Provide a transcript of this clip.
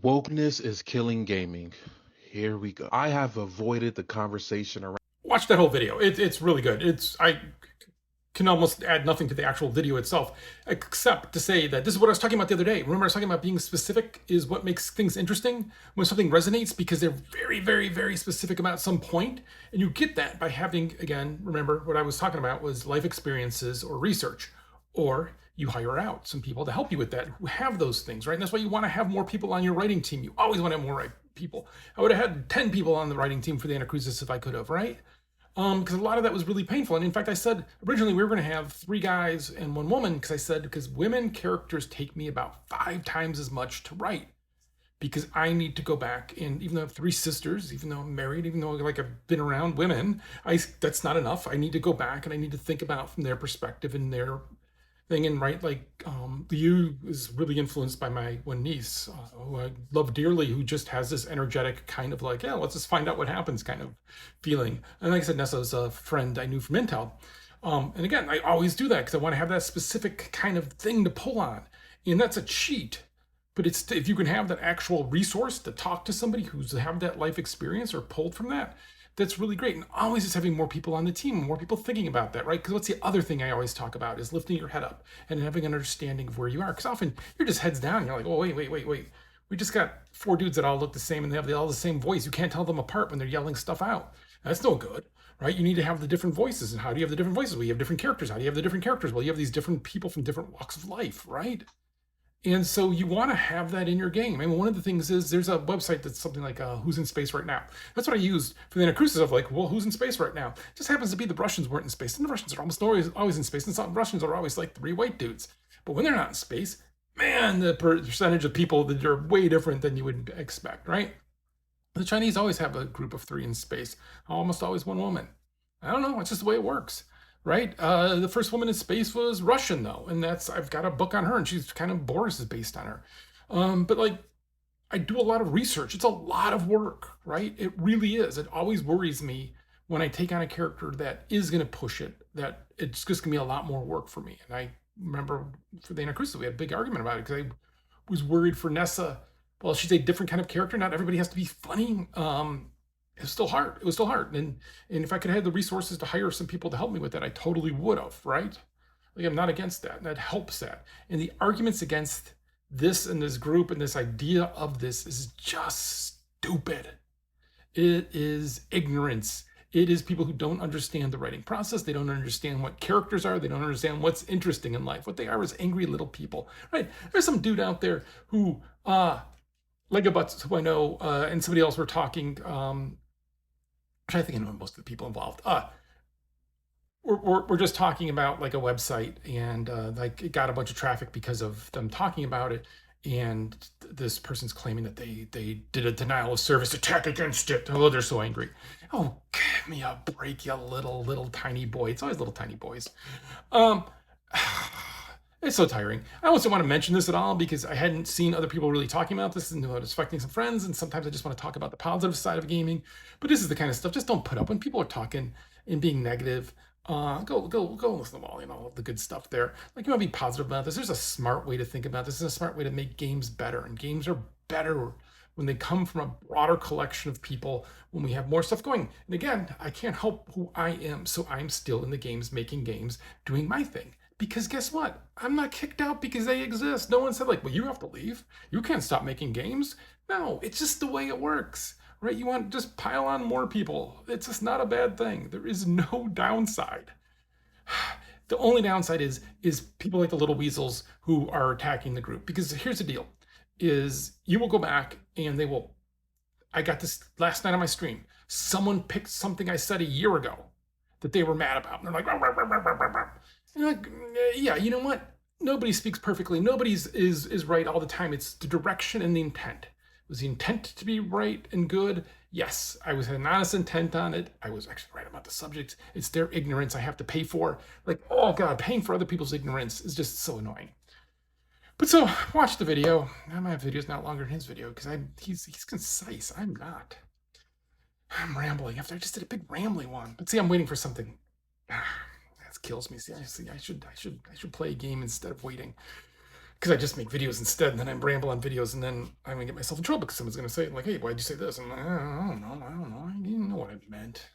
Wokeness is killing gaming. Here we go. I have avoided the conversation around. Watch that whole video. It's really good. I can almost add nothing to the actual video itself, except to say that this is what I was talking about the other day. Remember, I was talking about being specific is what makes things interesting when something resonates because they're very, very, very specific about some point. And you get that by having, again, remember what I was talking about was life experiences or research, or you hire out some people to help you with that who have those things, right? And that's why you want to have more people on your writing team. You always want to have more people. I would have had 10 people on the writing team for the Anacrusis if I could have, right? Because a lot of that was really painful. And in fact, I said originally we were going to have 3 guys and 1 woman because I said because women characters take me about 5 times as much to write because I need to go back and even though I have 3 sisters, even though I'm married, even though like I've been around women, that's not enough. I need to go back and I need to think about from their perspective and their thing and write like you is really influenced by my one niece who I love dearly, who just has this energetic kind of like, yeah, let's just find out what happens kind of feeling. And like I said, Nessa's a friend I knew from Intel. And again, I always do that because I want to have that specific kind of thing to pull on. And that's a cheat. But it's if you can have that actual resource to talk to somebody who's have that life experience or pulled from that, that's really great. And always just having more people on the team, more people thinking about that, right? Because what's the other thing I always talk about is lifting your head up and having an understanding of where you are. Because often you're just heads down. And you're like, oh, wait. We just got 4 dudes that all look the same and they have all the same voice. You can't tell them apart when they're yelling stuff out. That's no good, right? You need to have the different voices. And how do you have the different voices? Well, you have different characters. How do you have the different characters? Well, you have these different people from different walks of life, right? And so you want to have that in your game. I mean, one of the things is there's a website that's something like Who's in Space Right Now. That's what I used for the Anacrusis of like, well, who's in space right now? It just happens to be the Russians weren't in space. And the Russians are almost always in space. And some Russians are always like 3 white dudes. But when they're not in space, man, the percentage of people that are way different than you would expect, right? The Chinese always have a group of 3 in space, almost always 1 woman. I don't know, it's just the way it works, right? The first woman in space was Russian though, and that's I've got a book on her, and she's kind of Boris is based on her. But like I do a lot of research. It's a lot of work, right? It really is. It always worries me when I take on a character that is going to push it, that it's just going to be a lot more work for me. And I remember for the Anacrusis, we had a big argument about it because I was worried for Nessa. Well, she's a different kind of character. Not everybody has to be funny. It was still hard. It was still hard. And if I could have the resources to hire some people to help me with that, I totally would have, right? Like I'm not against that. And that helps that. And the arguments against this and this group and this idea of this is just stupid. It is ignorance. It is people who don't understand the writing process. They don't understand what characters are. They don't understand what's interesting in life. What they are is angry little people, right? There's some dude out there who, Lego Butts, who I know, and somebody else were talking. I'm trying to think of most of the people involved. We're just talking about like a website and like it got a bunch of traffic because of them talking about it, and this person's claiming that they did a denial of service attack against it. Oh, they're so angry. Oh, give me a break, you little tiny boy. It's always little tiny boys. Um, it's so tiring. I also want to mention this at all because I hadn't seen other people really talking about this and it was affecting some friends. And sometimes I just want to talk about the positive side of gaming. But this is the kind of stuff just don't put up when people are talking and being negative. Go listen to all the good stuff there. Like you want to be positive about this. There's a smart way to think about this. There's a smart way to make games better, and games are better when they come from a broader collection of people. When we have more stuff going, and again, I can't help who I am, so I'm still in the games, making games, doing my thing. Because guess what? I'm not kicked out because they exist. No one said like, well, you have to leave. You can't stop making games. No, it's just the way it works, right? You want to just pile on more people. It's just not a bad thing. There is no downside. The only downside is people like the little weasels who are attacking the group. Because here's the deal: is you will go back and they will. I got this last night on my stream. Someone picked something I said a year ago that they were mad about, and they're like, "Rah, rah, rah, rah, rah, rah." And you're like, yeah, you know what? Nobody speaks perfectly. Nobody's is right all the time. It's the direction and the intent. Was the intent to be right and good? Yes, I was had an honest intent on it. I was actually right about the subject. It's their ignorance I have to pay for. Like, oh God, paying for other people's ignorance is just so annoying. But so watch the video. Now my video is not longer than his video because he's concise. I'm not. I'm rambling. After I just did a big rambling one. But see, I'm waiting for something. That kills me. See, I should play a game instead of waiting. because I just make videos instead, and then I ramble on videos, and then I'm gonna get myself in trouble because someone's gonna say like, "Hey, why'd you say this?" And I'm like, I don't know, you know what I meant.